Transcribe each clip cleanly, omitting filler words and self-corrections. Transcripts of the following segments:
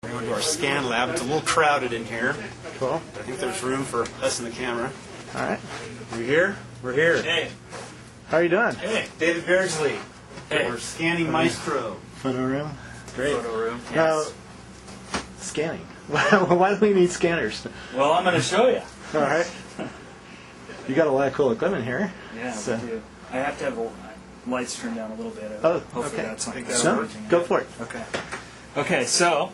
We're going to our scan lab. It's a little crowded in here. Cool. I think there's room for us and the camera. All right. We're here? We're here. Hey. How are you doing? Hey, David Beardsley. Hey. We're scanning Maestro. Photo room. Great. Photo room. Now, scanning. Why do we need scanners? Well, I'm going to show you. All right. You got a lot of cool equipment here. Yeah, So- we do. I have to have the lights turned down a little bit. Oh, Hopefully okay. that's not No, working. go for it. Okay. Okay, so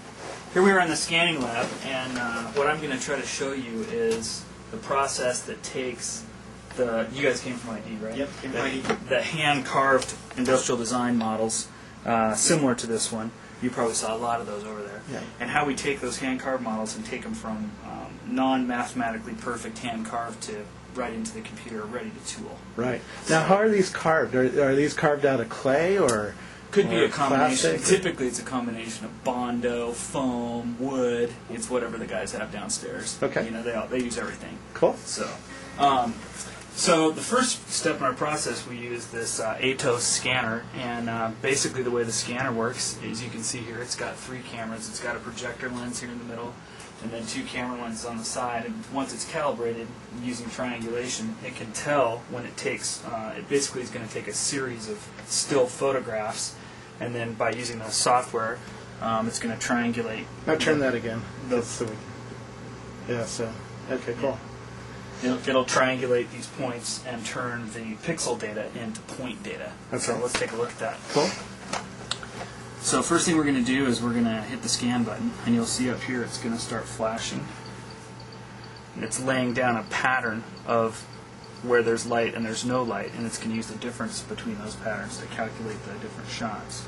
here we are in the scanning lab, and what I'm going to try to show you is the process that takes the. You guys came from ID, right? Yep, came from ID. The hand-carved industrial design models, similar to this one. You probably saw a lot of those over there. Yeah. And how we take those hand-carved models and take them from non-mathematically perfect hand-carved to right into the computer, ready to tool. Right. Now, how are these carved? Are these carved out of clay or? Could be or a combination. plastic? Typically, it's a combination of Bondo, foam, wood. It's whatever the guys have downstairs. Okay. You know, they use everything. Cool. So the first step in our process, we use this ATOS scanner, and basically the way the scanner works is you can see here it's got 3 cameras. It's got a projector lens here in the middle, and then 2 camera lenses on the side. And once it's calibrated using triangulation, it can tell when it takes. It basically is going to take a series of still photographs, and then by using the software, it's going to triangulate. Now turn that again. The- Yeah. So. Okay. Cool. It'll triangulate these points and turn the pixel data into point data. Okay. So let's take a look at that. Cool. So first thing we're going to do is we're going to hit the scan button, and you'll see up here it's going to start flashing. And it's laying down a pattern of where there's light and there's no light, and it's going to use the difference between those patterns to calculate the different shots.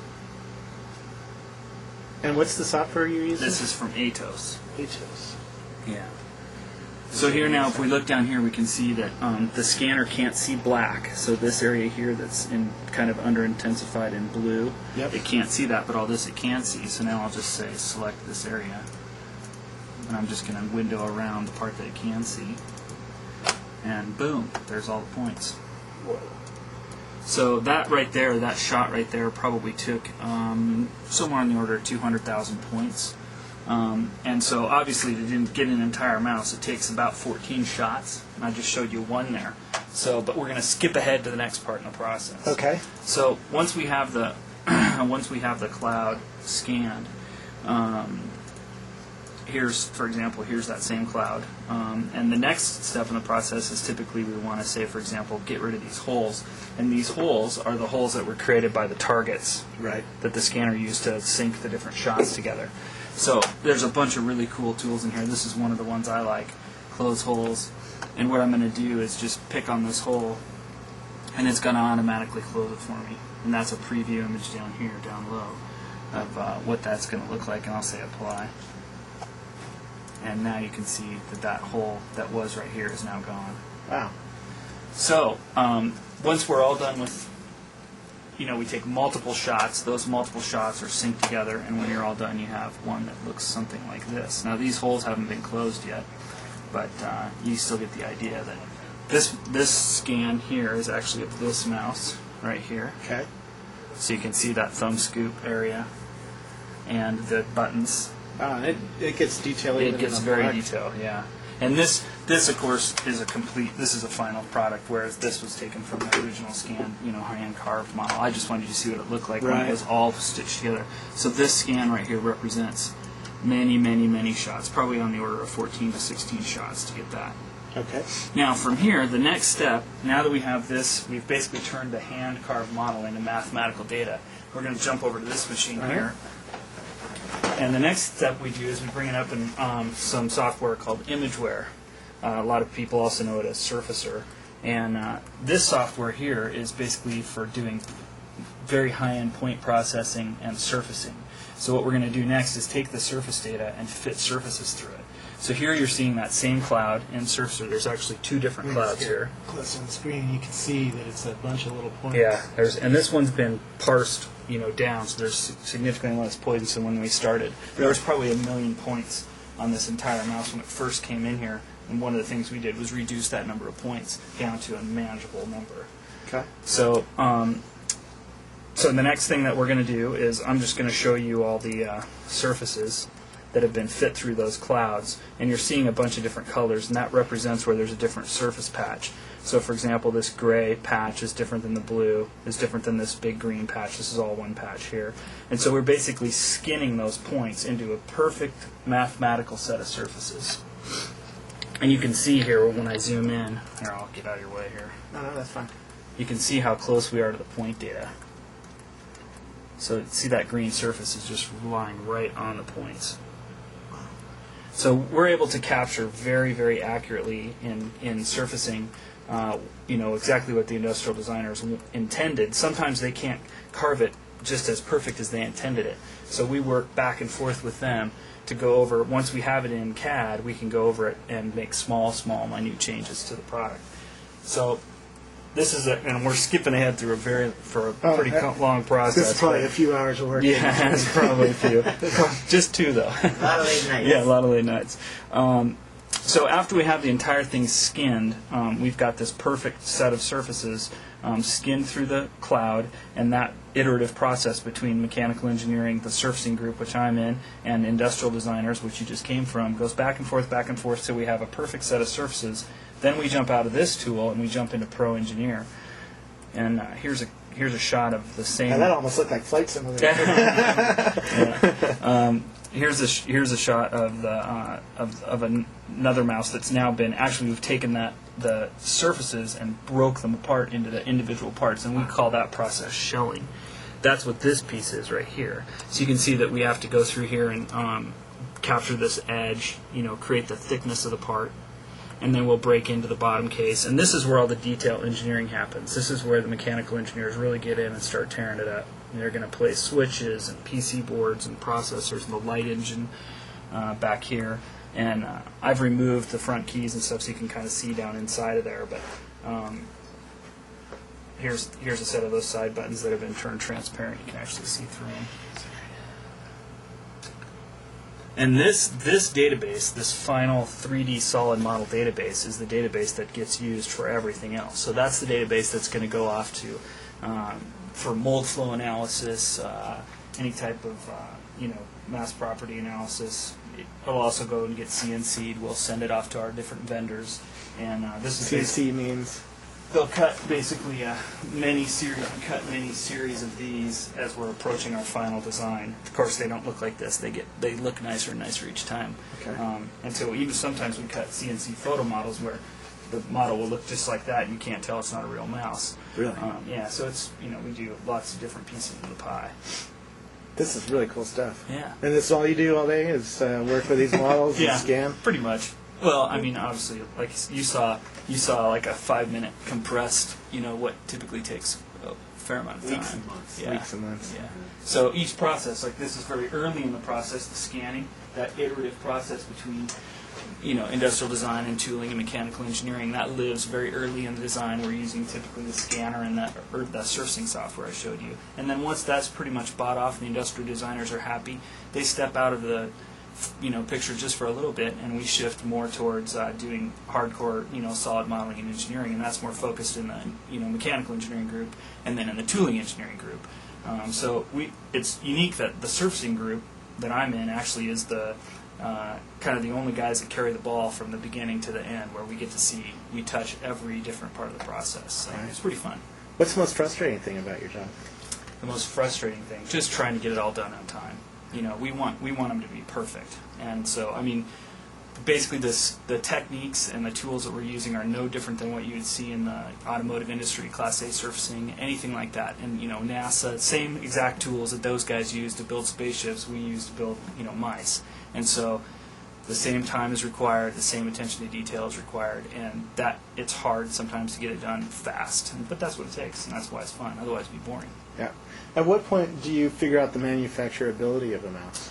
And what's the software you're using? This is from ATOS. ATOS. Yeah. So here now, if we look down here, we can see that the scanner can't see black. So this area here that's in kind of under intensified in blue, Yep. it can't see that, but all this it can see. So now I'll just say select this area, and I'm just going to window around the part that it can see, and boom, there's all the points. So that right there, that shot right there, probably took somewhere on the order of 200,000 points. And so obviously to didn't get an entire mouse, it takes about 14 shots. And I just showed you one there. So, but we're going to skip ahead to the next part in the process. Okay. So once we have the cloud scanned, here's, for example, here's that same cloud. And the next step in the process is typically we want to say, for example, get rid of these holes. And these holes are the holes that were created by the targets Right. that the scanner used to sync the different shots together. So there's a bunch of really cool tools in here. This is one of the ones I like, close holes. And what I'm going to do is just pick on this hole, and it's going to automatically close it for me. And that's a preview image down here, down low, of what that's going to look like. And I'll say apply. And now you can see that that hole that was right here is now gone. Wow. So once we're all done with, we take multiple shots. Those multiple shots are synced together, and when you're all done, you have one that looks something like this. Now, these holes haven't been closed yet, but you still get the idea that this scan here is actually of this mouse right here. Okay. So you can see that thumb scoop area and the buttons. It gets detailed. It gets very detailed, yeah. And this of course is this is a final product, whereas this was taken from the original scan, hand carved model. I just wanted you to see what it looked like when it was all stitched together. So this scan right here represents many, many, many shots, probably on the order of 14 to 16 shots to get that. Okay. Now from here, the next step, now that we have this, we've basically turned the hand carved model into mathematical data. We're going to jump over to this machine here. And the next step we do is we bring it up in some software called ImageWare. A lot of people also know it as Surfacer. And this software here is basically for doing very high-end point processing and surfacing. So what we're going to do next is take the surface data and fit surfaces through it. So here you're seeing that same cloud in Surfacer. There's actually 2 different clouds here. Close on the screen, you can see that it's a bunch of little points. Yeah, and this one's been parsed, down, so there's significantly less points than when we started. There was probably 1 million points on this entire mouse when it first came in here, and one of the things we did was reduce that number of points down to a manageable number. Okay. So the next thing that we're going to do is I'm just going to show you all the surfaces that have been fit through those clouds, and you're seeing a bunch of different colors, and that represents where there's a different surface patch. So for example, this gray patch is different than the blue, is different than this big green patch. This is all one patch here. And so we're basically skinning those points into a perfect mathematical set of surfaces. And you can see here when I zoom in, here, I'll get out of your way here. No, that's fine. You can see how close we are to the point data. So see that green surface is just lying right on the points. So we're able to capture very, very accurately in surfacing, exactly what the industrial designers intended. Sometimes they can't carve it just as perfect as they intended it. So we work back and forth with them to go over. Once we have it in CAD, we can go over it and make small, minute changes to the product. So this is and we're skipping ahead through a pretty long process. This is probably a few hours of work. Yeah, it's probably a few. Just 2 though. A lot of late nights. Yeah, a lot of late nights. So after we have the entire thing skinned, we've got this perfect set of surfaces skinned through the cloud, and that iterative process between mechanical engineering, the surfacing group, which I'm in, and industrial designers, which you just came from, goes back and forth till we have a perfect set of surfaces. Then we jump out of this tool and we jump into Pro Engineer. And here's a shot of the same. Now that almost looked like Flight Simulator. Yeah. Here's a shot of another mouse that's now been we've taken the surfaces and broke them apart into the individual parts, and we call that process shelling. That's what this piece is right here. So you can see that we have to go through here and capture this edge, create the thickness of the part, and then we'll break into the bottom case. And this is where all the detail engineering happens. This is where the mechanical engineers really get in and start tearing it up. And they're going to place switches and PC boards and processors and the light engine back here. And I've removed the front keys and stuff so you can kind of see down inside of there. But here's a set of those side buttons that have been turned transparent. You can actually see through them. And this database, this final 3D solid model database, is the database that gets used for everything else. So that's the database that's going to go off to for mold flow analysis, any type of mass property analysis. It'll also go and get CNC'd. We'll send it off to our different vendors, and this is CNC means they'll cut basically many series of these as we're approaching our final design. Of course, they don't look like this. They look nicer and nicer each time. Okay. And so even sometimes we cut CNC photo models where the model will look just like that, and you can't tell it's not a real mouse. Really? Yeah. So it's we do lots of different pieces of the pie. This is really cool stuff. Yeah. And this is all you do all day is work with these models and scan? Pretty much. Well, I mean, obviously, like you saw like a 5-minute compressed, what typically takes a fair amount of time. Weeks and months. Yeah. Weeks and months. Yeah. So each process, like this is very early in the process, the scanning, that iterative process between, industrial design and tooling and mechanical engineering, that lives very early in the design. We're using typically the scanner and the surfacing software I showed you. And then once that's pretty much bought off and the industrial designers are happy, they step out of the picture just for a little bit, and we shift more towards doing hardcore, solid modeling and engineering, and that's more focused in the, mechanical engineering group, and then in the tooling engineering group. So it's unique that the surfacing group that I'm in actually is the kind of the only guys that carry the ball from the beginning to the end, where we touch every different part of the process. So it's pretty fun. What's the most frustrating thing about your job? The most frustrating thing, just trying to get it all done on time. We want them to be perfect, and so basically the techniques and the tools that we're using are no different than what you would see in the automotive industry, Class A surfacing, anything like that. And NASA, same exact tools that those guys use to build spaceships, we use to build mice. And so the same time is required, the same attention to detail is required, and that it's hard sometimes to get it done fast. But that's what it takes, and that's why it's fun. Otherwise, it'd be boring. Yeah. At what point do you figure out the manufacturability of a mouse?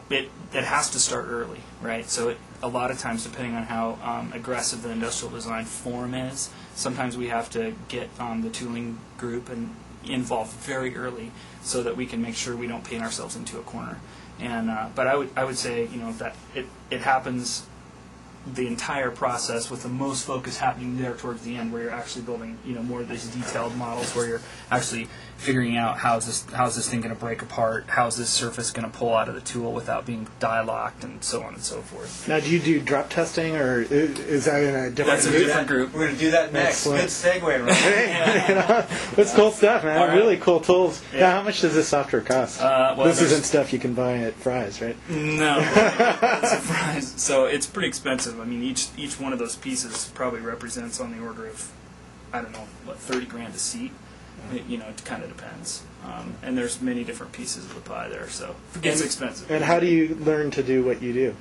It has to start early, right? So a lot of times, depending on how aggressive the industrial design form is, sometimes we have to get the tooling group involved very early so that we can make sure we don't paint ourselves into a corner. And but I would say that it happens the entire process, with the most focus happening there towards the end, where you're actually building, more of these detailed models, where you're actually figuring out how's this thing going to break apart, how's this surface going to pull out of the tool without being die locked, and so on and so forth. Now, do you do drop testing, or is that in a different That's a group? different group. We're going to do that next. Excellent. Good segue, right? Hey, that's cool stuff, man. All right. Really cool tools. Yeah. Now, how much does this software cost? Well, this there's- isn't stuff you can buy at Fry's, right? No, it's a surprise. So it's pretty expensive. I mean, each one of those pieces probably represents on the order of, I don't know, what, 30 grand a seat. It kind of depends. And there's many different pieces of the pie there, so it's expensive. And how do you learn to do what you do?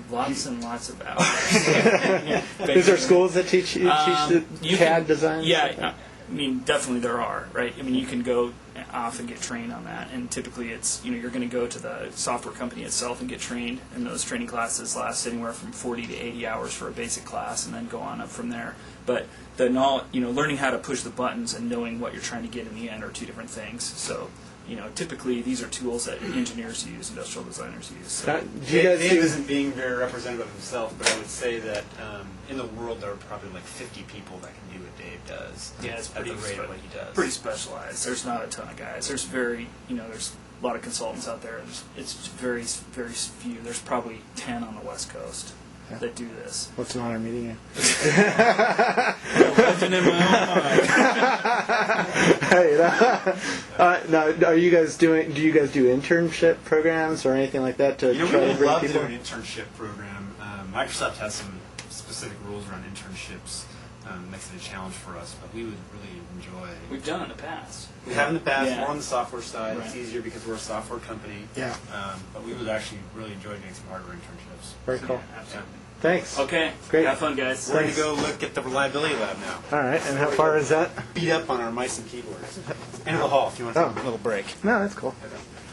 Lots and lots of hours. Is there schools that teach the CAD design? Yeah, I mean, definitely there are, right? I mean, you can go off and get trained on that, and typically it's, you're going to go to the software company itself and get trained, and those training classes last anywhere from 40 to 80 hours for a basic class, and then go on up from there. But the knowledge, learning how to push the buttons and knowing what you're trying to get in the end are two different things. So, typically these are tools that engineers use, industrial designers use. So. Do you guys Dave do? isn't being very representative of himself, but I would say that in the world there are probably like 50 people that can do what Dave does. Yeah, it's at pretty the rate of what he does. pretty specialized. There's not a ton of guys. There's there's a lot of consultants out there. It's very, very few. There's probably 10 on the West Coast that do this. What's an honor meeting you? Legend in my own mind. Hey, now, do you guys do internship programs or anything like that to We try to would bring love to people? do an internship program. Microsoft has some specific rules around internships. Makes it a challenge for us, but we would really enjoy. We've done it in the past. We have in the past. Yeah. More on the software side. Right. It's easier because we're a software company. Yeah. But we would actually really enjoy doing some hardware internships. Very cool. Yeah, absolutely. Thanks. Okay. Great. Have fun, guys. We're going to go look at the reliability lab now. All right, and how far is that? Beat up on our mice and keyboards. End of the hall if you want to take a little break. No, that's cool. Okay.